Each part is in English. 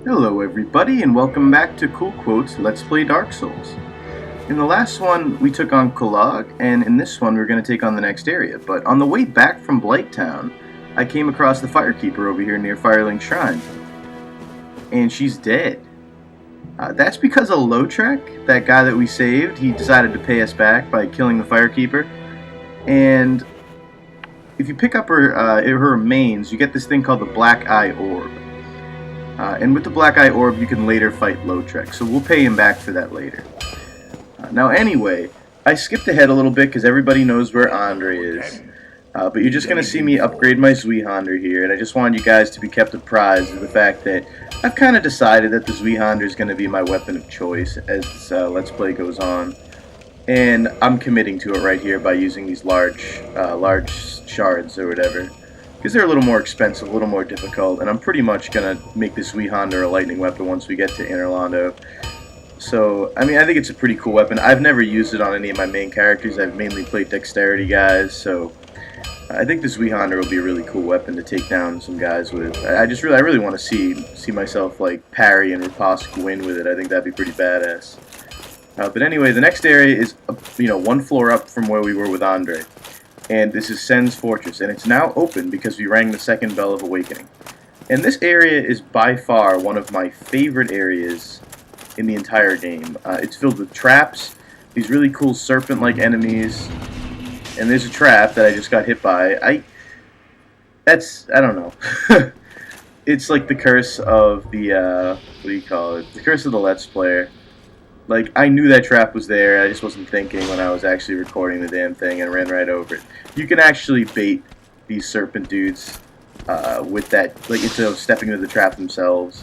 Hello everybody and welcome back to CoolKvothe Let's Play Dark Souls. In the last one we took on Kulog, and in this one we're going to take on the next area, but on the way back from Blighttown I came across the Firekeeper over here near Firelink Shrine, and she's dead. That's because of Lotrek, that guy that we saved. He decided to pay us back by killing the Firekeeper, and if you pick up her remains you get this thing called the Black Eye Orb. And with the Black Eye Orb, you can later fight Lotrek, so we'll pay him back for that later. Now anyway, I skipped ahead a little bit because everybody knows where Andre is. But you're just going to see me upgrade my Zweehonder here, and I just wanted you guys to be kept apprised of the fact that I've kind of decided that the Zweehonder is going to be my weapon of choice as Let's Play goes on. And I'm committing to it right here by using these large shards or whatever. Because they're a little more expensive, a little more difficult, and I'm pretty much going to make this Zweehonder a lightning weapon once we get to Inner Londo. So, I mean, I think it's a pretty cool weapon. I've never used it on any of my main characters. I've mainly played dexterity guys, so I think this Zweehonder will be a really cool weapon to take down some guys with. I really want to see myself, like, parry and riposte Gwyn with it. I think that'd be pretty badass. But anyway, the next area is, one floor up from where we were with Andre. And this is Sen's Fortress, and it's now open because we rang the second bell of awakening. And this area is by far one of my favorite areas in the entire game. It's filled with traps, these really cool serpent-like enemies, and there's a trap that I just got hit by. I don't know. It's like the curse of the, what do you call it? The curse of the Let's Player. Like, I knew that trap was there, I just wasn't thinking when I was actually recording the damn thing and ran right over it. You can actually bait these serpent dudes with that, like, instead of stepping into the trap themselves.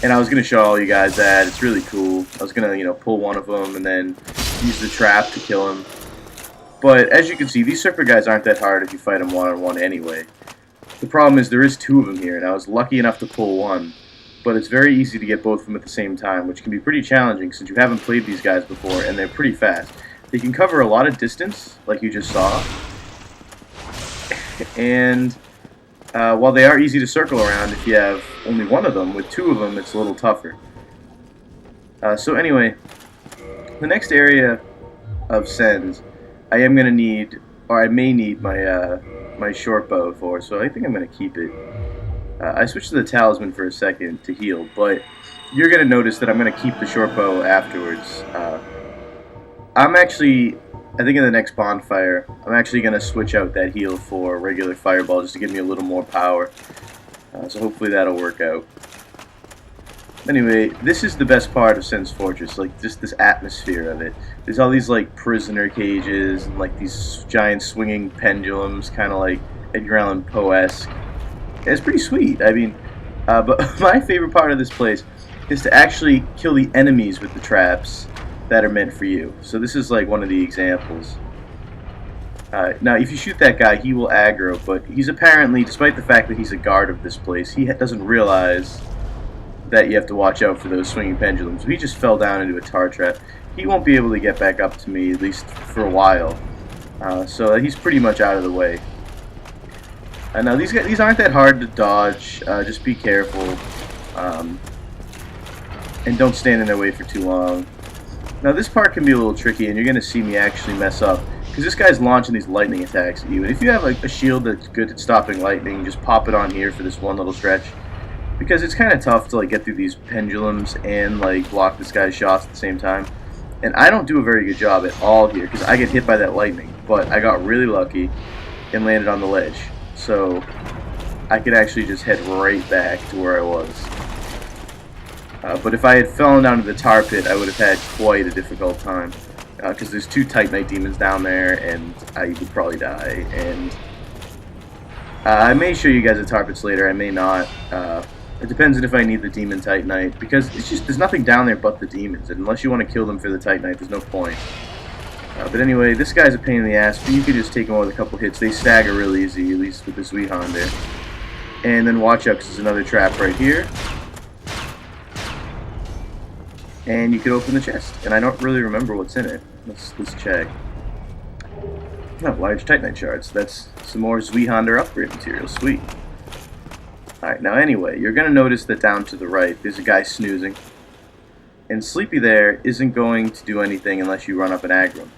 And I was going to show all you guys that. It's really cool. I was going to, pull one of them and then use the trap to kill him. But as you can see, these serpent guys aren't that hard if you fight them one-on-one anyway. The problem is there is two of them here, and I was lucky enough to pull one. But it's very easy to get both of them at the same time, which can be pretty challenging since you haven't played these guys before, and they're pretty fast. They can cover a lot of distance, like you just saw, and while they are easy to circle around if you have only one of them, with two of them it's a little tougher. So anyway, the next area of Sen's, I am going to need, or I may need my short bow for, so I think I'm going to keep it. I switched to the talisman for a second to heal, but you're going to notice that I'm going to keep the short bow afterwards. I'm actually, I think in the next bonfire, I'm actually going to switch out that heal for regular fireball just to give me a little more power. So hopefully that'll work out. Anyway, this is the best part of Sen's Fortress, like just this atmosphere of it. There's all these like prisoner cages and like these giant swinging pendulums, kind of like Edgar Allan Poe-esque. It's pretty sweet. I mean, but my favorite part of this place is to actually kill the enemies with the traps that are meant for you. So this is like one of the examples. Now, if you shoot that guy, he will aggro, but he's apparently, despite the fact that he's a guard of this place, he doesn't realize that you have to watch out for those swinging pendulums. So he just fell down into a tar trap. He won't be able to get back up to me, at least for a while. So he's pretty much out of the way. Now these aren't that hard to dodge, just be careful, and don't stand in their way for too long. Now this part can be a little tricky, and you're going to see me actually mess up, because this guy's launching these lightning attacks at you, and if you have like a shield that's good at stopping lightning, just pop it on here for this one little stretch, because it's kind of tough to like get through these pendulums and like block this guy's shots at the same time. And I don't do a very good job at all here, because I get hit by that lightning, but I got really lucky and landed on the ledge. So I could actually just head right back to where I was. But if I had fallen down to the tar pit, I would have had quite a difficult time. Because there's two Titanite demons down there, and I would probably die. And I may show you guys the tar pits later, I may not. It depends on if I need the demon Titanite, because it's just, there's nothing down there but the demons. And unless you want to kill them for the Titanite, there's no point. But anyway, this guy's a pain in the ass, but you can just take him with a couple hits. They stagger real easy, at least with the Zweehonder. And then watch out, because there's another trap right here. And you could open the chest. And I don't really remember what's in it. Let's check. Oh, large Titanite shards. That's some more Zweehonder upgrade material. Sweet. Alright, now anyway, you're going to notice that down to the right, there's a guy snoozing. And Sleepy there isn't going to do anything unless you run up and aggro him.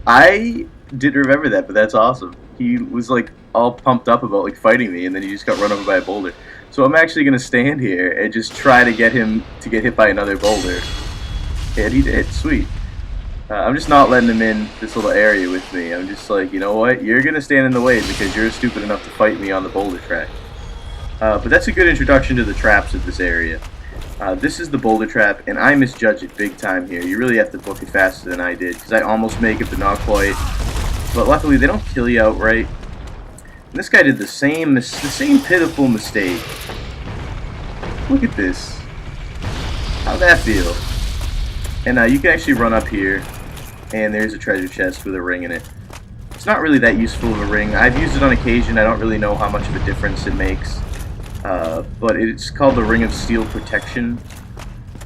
I didn't remember that, but that's awesome. He was like all pumped up about like fighting me, and then he just got run over by a boulder. So I'm actually going to stand here and just try to get him to get hit by another boulder. And he did. Sweet. I'm just not letting him in this little area with me. I'm just like, you know what? You're going to stand in the way because you're stupid enough to fight me on the boulder track. But that's a good introduction to the traps of this area. This is the boulder trap, and I misjudged it big time here. You really have to book it faster than I did, because I almost make it, but not quite. But luckily, they don't kill you outright. And this guy did the same pitiful mistake. Look at this. How'd that feel? And you can actually run up here, and there's a treasure chest with a ring in it. It's not really that useful of a ring. I've used it on occasion. I don't really know how much of a difference it makes. But it's called the Ring of Steel Protection.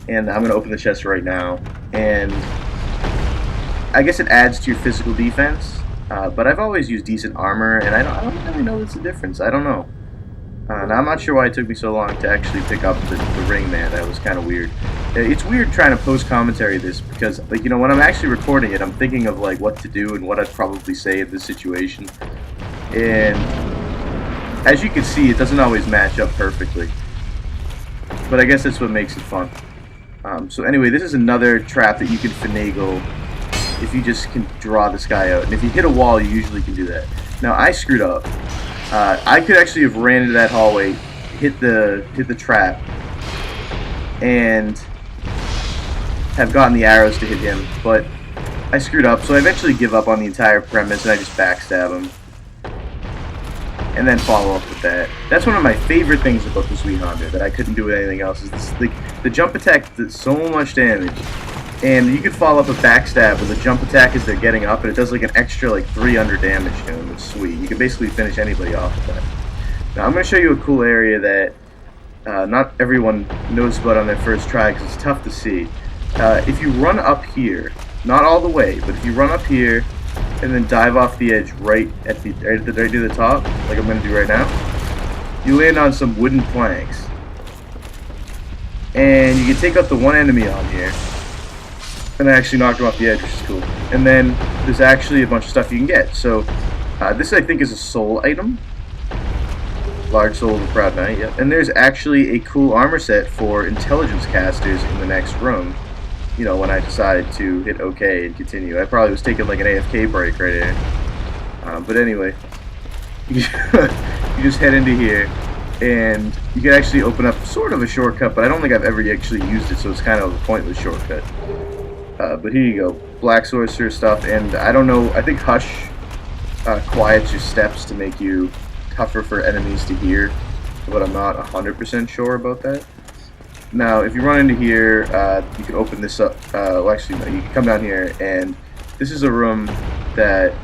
And I'm going to open the chest right now. And I guess it adds to your physical defense. But I've always used decent armor, and I don't really know what's the difference. I don't know. Now I'm not sure why it took me so long to actually pick up the ring, man. That was kind of weird. It's weird trying to post commentary this because, like, you know, when I'm actually recording it, I'm thinking of like what to do and what I'd probably say in this situation. And as you can see, it doesn't always match up perfectly. But I guess that's what makes it fun. So anyway, this is another trap that you can finagle if you just can draw this guy out. And if you hit a wall, you usually can do that. Now, I screwed up. I could actually have ran into that hallway, hit the trap, and have gotten the arrows to hit him, but I screwed up, so I eventually give up on the entire premise and I just backstab him. And then follow up with that. That's one of my favorite things about the Sweet Honda, that I couldn't do with anything else, is this, the jump attack does so much damage. And you can follow up a backstab with a jump attack as they're getting up, and it does like an extra like 300 damage to them. It's sweet. You can basically finish anybody off with that. Now I'm going to show you a cool area that not everyone knows about on their first try because it's tough to see. If you run up here, not all the way, but if you run up here and then dive off the edge right near the top, like I'm going to do right now, you land on some wooden planks. And you can take out the one enemy on here. And I actually knocked him off the edge, which is cool. And then there's actually a bunch of stuff you can get. So this I think is a soul item. Large soul of a proud knight, yep. And there's actually a cool armor set for intelligence casters in the next room. You know, when I decide to hit OK and continue. I probably was taking like an AFK break right here. But anyway, you just head into here, and you can actually open up sort of a shortcut, but I don't think I've ever actually used it, so it's kind of a pointless shortcut. But here you go, Black Sorcerer stuff, and I don't know, I think Hush quiets your steps to make you tougher for enemies to hear, but I'm not 100% sure about that. Now, if you run into here, you can open this up, well actually no, you can come down here, and this is a room that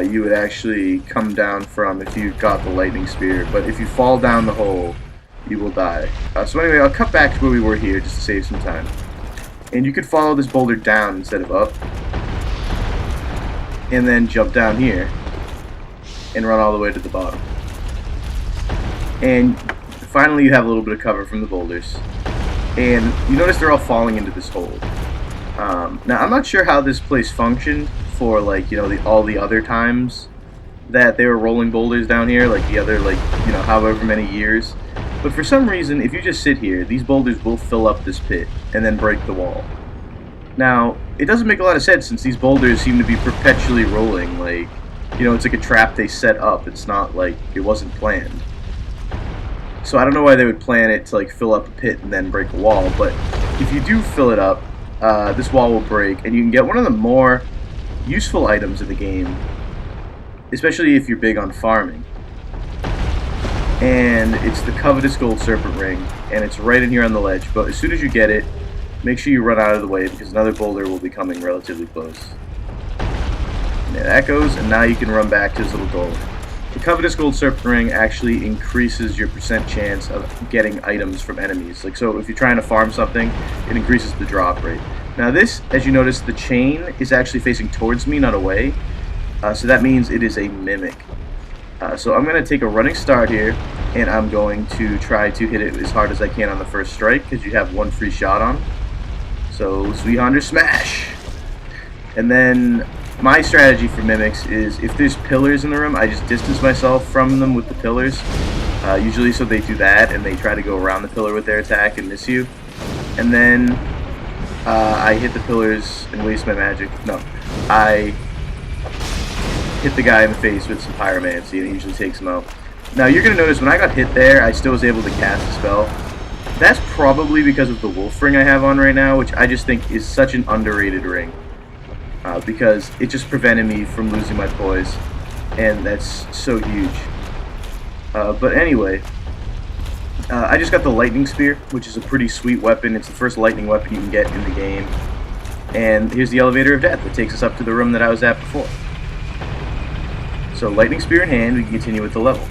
you would actually come down from if you got the lightning spear, but if you fall down the hole, you will die. So anyway, I'll cut back to where we were here just to save some time. And you could follow this boulder down instead of up, and then jump down here and run all the way to the bottom. And finally you have a little bit of cover from the boulders, and you notice they're all falling into this hole. Now I'm not sure how this place functioned for, like, you know, all the other times that they were rolling boulders down here, like the other, like, you know, however many years. But for some reason, if you just sit here, these boulders will fill up this pit and then break the wall. Now, it doesn't make a lot of sense since these boulders seem to be perpetually rolling. Like, you know, it's like a trap they set up. It's not like it wasn't planned. So I don't know why they would plan it to like fill up a pit and then break a wall. But if you do fill it up, this wall will break, and you can get one of the more useful items in the game, especially if you're big on farming. And it's the covetous gold serpent ring, and it's right in here on the ledge, but as soon as you get it, make sure you run out of the way because another boulder will be coming relatively close. And there that goes, and now you can run back to this little gold. The covetous gold serpent ring actually increases your % chance of getting items from enemies. Like, so if you're trying to farm something, it increases the drop rate. Now this, as you notice, the chain is actually facing towards me, not away, so that means it is a mimic. So I'm going to take a running start here, and I'm going to try to hit it as hard as I can on the first strike, because you have one free shot on. So Sweet Hunter Smash! And then my strategy for mimics is if there's pillars in the room, I just distance myself from them with the pillars. Usually so they do that, and they try to go around the pillar with their attack and miss you. And then I hit the pillars and waste my magic. No, I hit the guy in the face with some pyromancy, and it usually takes him out. Now you're going to notice when I got hit there, I still was able to cast a spell. That's probably because of the wolf ring I have on right now, which I just think is such an underrated ring. Because it just prevented me from losing my poise, and that's so huge. But anyway, I just got the lightning spear, which is a pretty sweet weapon. It's the first lightning weapon you can get in the game. And here's the elevator of death that takes us up to the room that I was at before. So lightning spear in hand, we can continue with the level.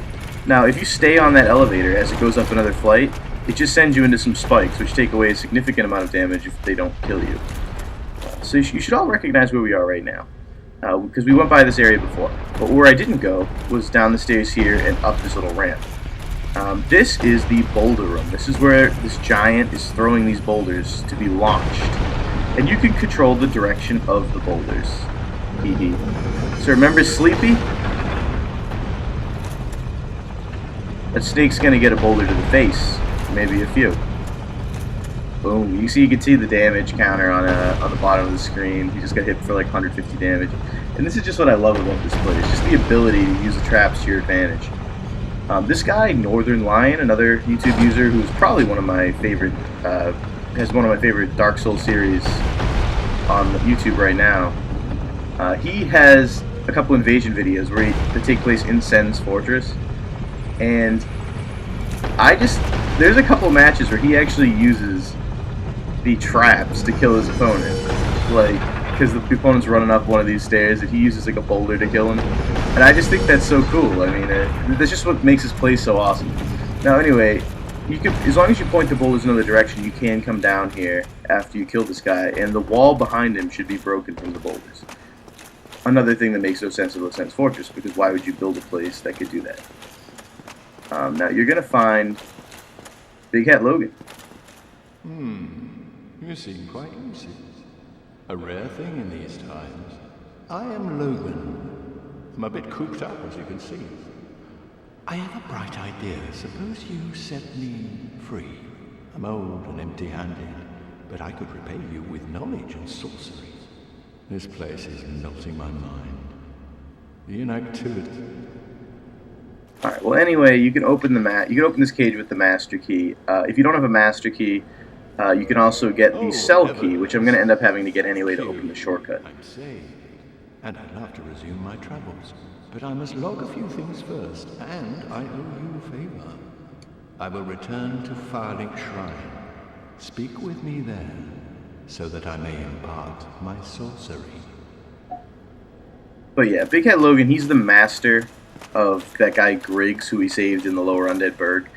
Now if you stay on that elevator as it goes up another flight, it just sends you into some spikes, which take away a significant amount of damage if they don't kill you. So you should all recognize where we are right now, because we went by this area before. But where I didn't go was down the stairs here and up this little ramp. This is the boulder room. This is where this giant is throwing these boulders to be launched. And you can control the direction of the boulders. So remember Sleepy? That snake's gonna get a boulder to the face, maybe a few. Boom. You can see the damage counter on the bottom of the screen. He just got hit for like 150 damage. And this is just what I love about this play. It's just the ability to use the traps to your advantage. This guy, Northern Lion, another YouTube user who's probably one of my favorite, has one of my favorite Dark Souls series on YouTube right now. He has a couple invasion videos that take place in Sen's Fortress. And there's a couple matches where he actually uses the traps to kill his opponent, like because the opponent's running up one of these stairs, and he uses like a boulder to kill him, and I just think that's so cool. I mean, that's just what makes his play so awesome. Now, anyway, you can, as long as you point the boulders in another direction, you can come down here after you kill this guy, and the wall behind him should be broken from the boulders. Another thing that makes no sense about Sen's Fortress, because why would you build a place that could do that? Now you're gonna find Big Hat Logan. You seem quite lucid. A rare thing in these times. I am Logan. I'm a bit cooped up, as you can see. I have a bright idea. Suppose you set me free. I'm old and empty-handed, but I could repay you with knowledge and sorcery. This place is melting my mind. The inactivity. Alright, well anyway, you can open this cage with the master key. If you don't have a master key, you can also get the cell key, which I'm going to end up having to get anyway to open the shortcut. I'm saved, and I'd love to resume my travels, but I must log a few things first, and I owe you a favor. I will return to Firelink Shrine. Speak with me there, so that I may impart my sorcery. But yeah, Big Hat Logan, he's the master of that guy Griggs, who we saved in the Lower Undead Burg,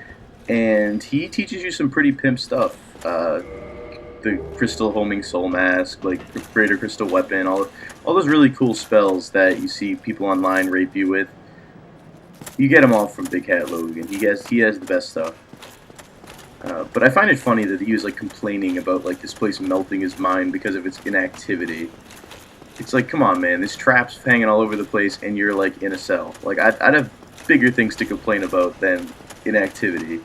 and he teaches you some pretty pimp stuff. The Crystal Homing Soul Mask, like the Greater Crystal Weapon, all those really cool spells that you see people online rape you with. You get them all from Big Hat Logan. He has the best stuff. But I find it funny that he was like complaining about like this place melting his mind because of its inactivity. It's like, come on, man, this trap's hanging all over the place, and you're like in a cell. Like I'd have bigger things to complain about than inactivity.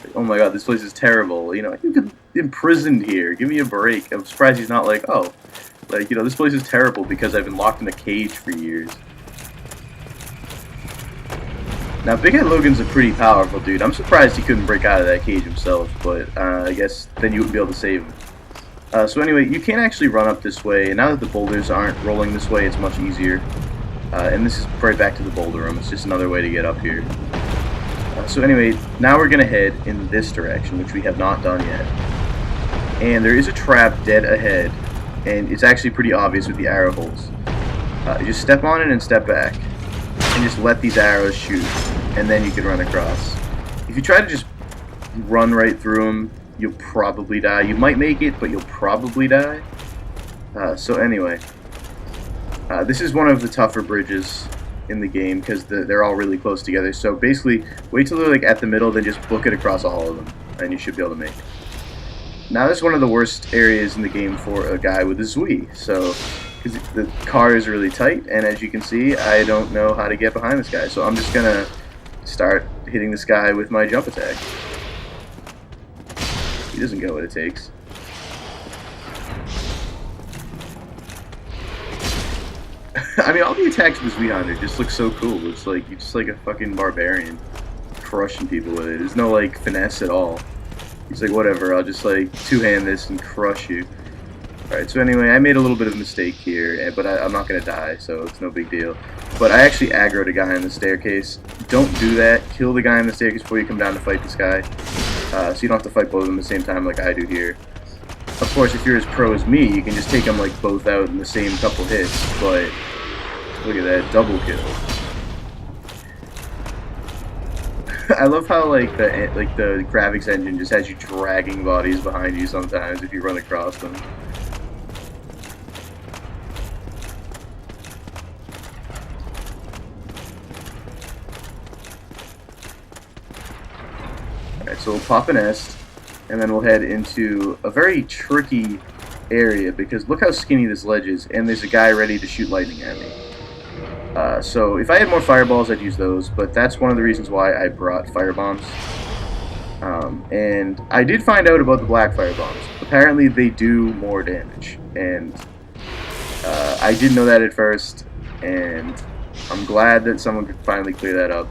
Like, oh my god, this place is terrible. You know, you've been imprisoned here. Give me a break. I'm surprised he's not like, oh, like, you know, this place is terrible because I've been locked in a cage for years. Now, Big Hat Logan's a pretty powerful dude. I'm surprised he couldn't break out of that cage himself, but I guess then you wouldn't be able to save him. So anyway, you can actually run up this way, and now that the boulders aren't rolling this way, it's much easier. And this is right back to the boulder room. It's just another way to get up here. So anyway, now we're going to head in this direction, which we have not done yet. And there is a trap dead ahead, and it's actually pretty obvious with the arrow holes. You just step on it and step back, and just let these arrows shoot, and then you can run across. If you try to just run right through them, you'll probably die. You might make it, but you'll probably die. So anyway, this is one of the tougher bridges in the game because they're all really close together. So basically, wait till they're like at the middle, then just book it across all of them, and you should be able to make it. Now this is one of the worst areas in the game for a guy with a Zui. So, because the car is really tight, and as you can see, I don't know how to get behind this guy. So I'm just gonna start hitting this guy with my jump attack. He doesn't get what it takes. I mean, all the attacks of the Zui Hunter just look so cool. It's like you're just like a fucking barbarian crushing people with it. There's no like finesse at all. He's like, whatever, I'll just like two-hand this and crush you. Alright, so anyway, I made a little bit of a mistake here, but I'm not gonna die, so it's no big deal. But I actually aggroed a guy on the staircase. Don't do that. Kill the guy on the staircase before you come down to fight this guy. So you don't have to fight both of them at the same time like I do here. Of course, if you're as pro as me, you can just take them like both out in the same couple hits, but look at that, double kill. I love how like the graphics engine just has you dragging bodies behind you sometimes if you run across them. Alright, so we'll pop an nest, and then we'll head into a very tricky area because look how skinny this ledge is, and there's a guy ready to shoot lightning at me. So if I had more fireballs, I'd use those, but that's one of the reasons why I brought firebombs. And I did find out about the black firebombs. Apparently they do more damage, and I didn't know that at first, and I'm glad that someone could finally clear that up.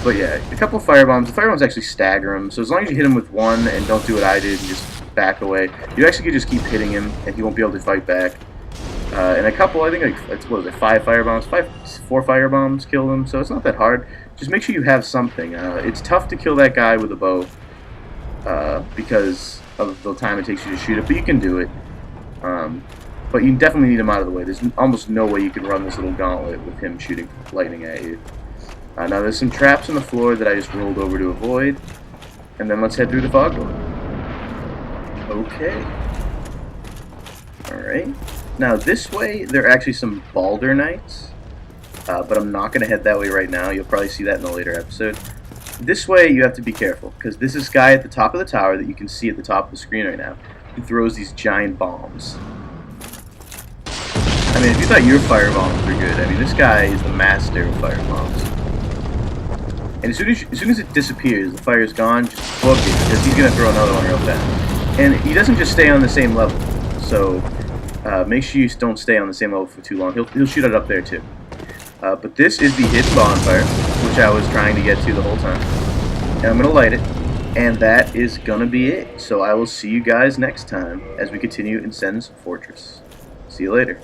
But yeah, a couple of firebombs. The firebombs actually stagger him, so as long as you hit him with one and don't do what I did and just back away, you actually could just keep hitting him, and he won't be able to fight back. And a couple, I think, like, what was it, 4 firebombs killed him, so it's not that hard. Just make sure you have something. It's tough to kill that guy with a bow because of the time it takes you to shoot it, but you can do it. But you definitely need him out of the way. There's almost no way you can run this little gauntlet with him shooting lightning at you. Now there's some traps on the floor that I just rolled over to avoid, and then let's head through the fog door. Okay. Alright. Now this way, there are actually some Balder Knights, but I'm not going to head that way right now. You'll probably see that in a later episode. This way, you have to be careful, because this is guy at the top of the tower that you can see at the top of the screen right now, who throws these giant bombs. I mean, if you thought your firebombs were good, I mean, this guy is the master of firebombs. And as soon as it disappears, the fire's gone, just book it, because he's going to throw another one real fast. And he doesn't just stay on the same level, so make sure you don't stay on the same level for too long. He'll shoot it up there too. But this is the hidden bonfire, which I was trying to get to the whole time. And I'm going to light it, and that is going to be it. So I will see you guys next time as we continue in Sen's Fortress. See you later.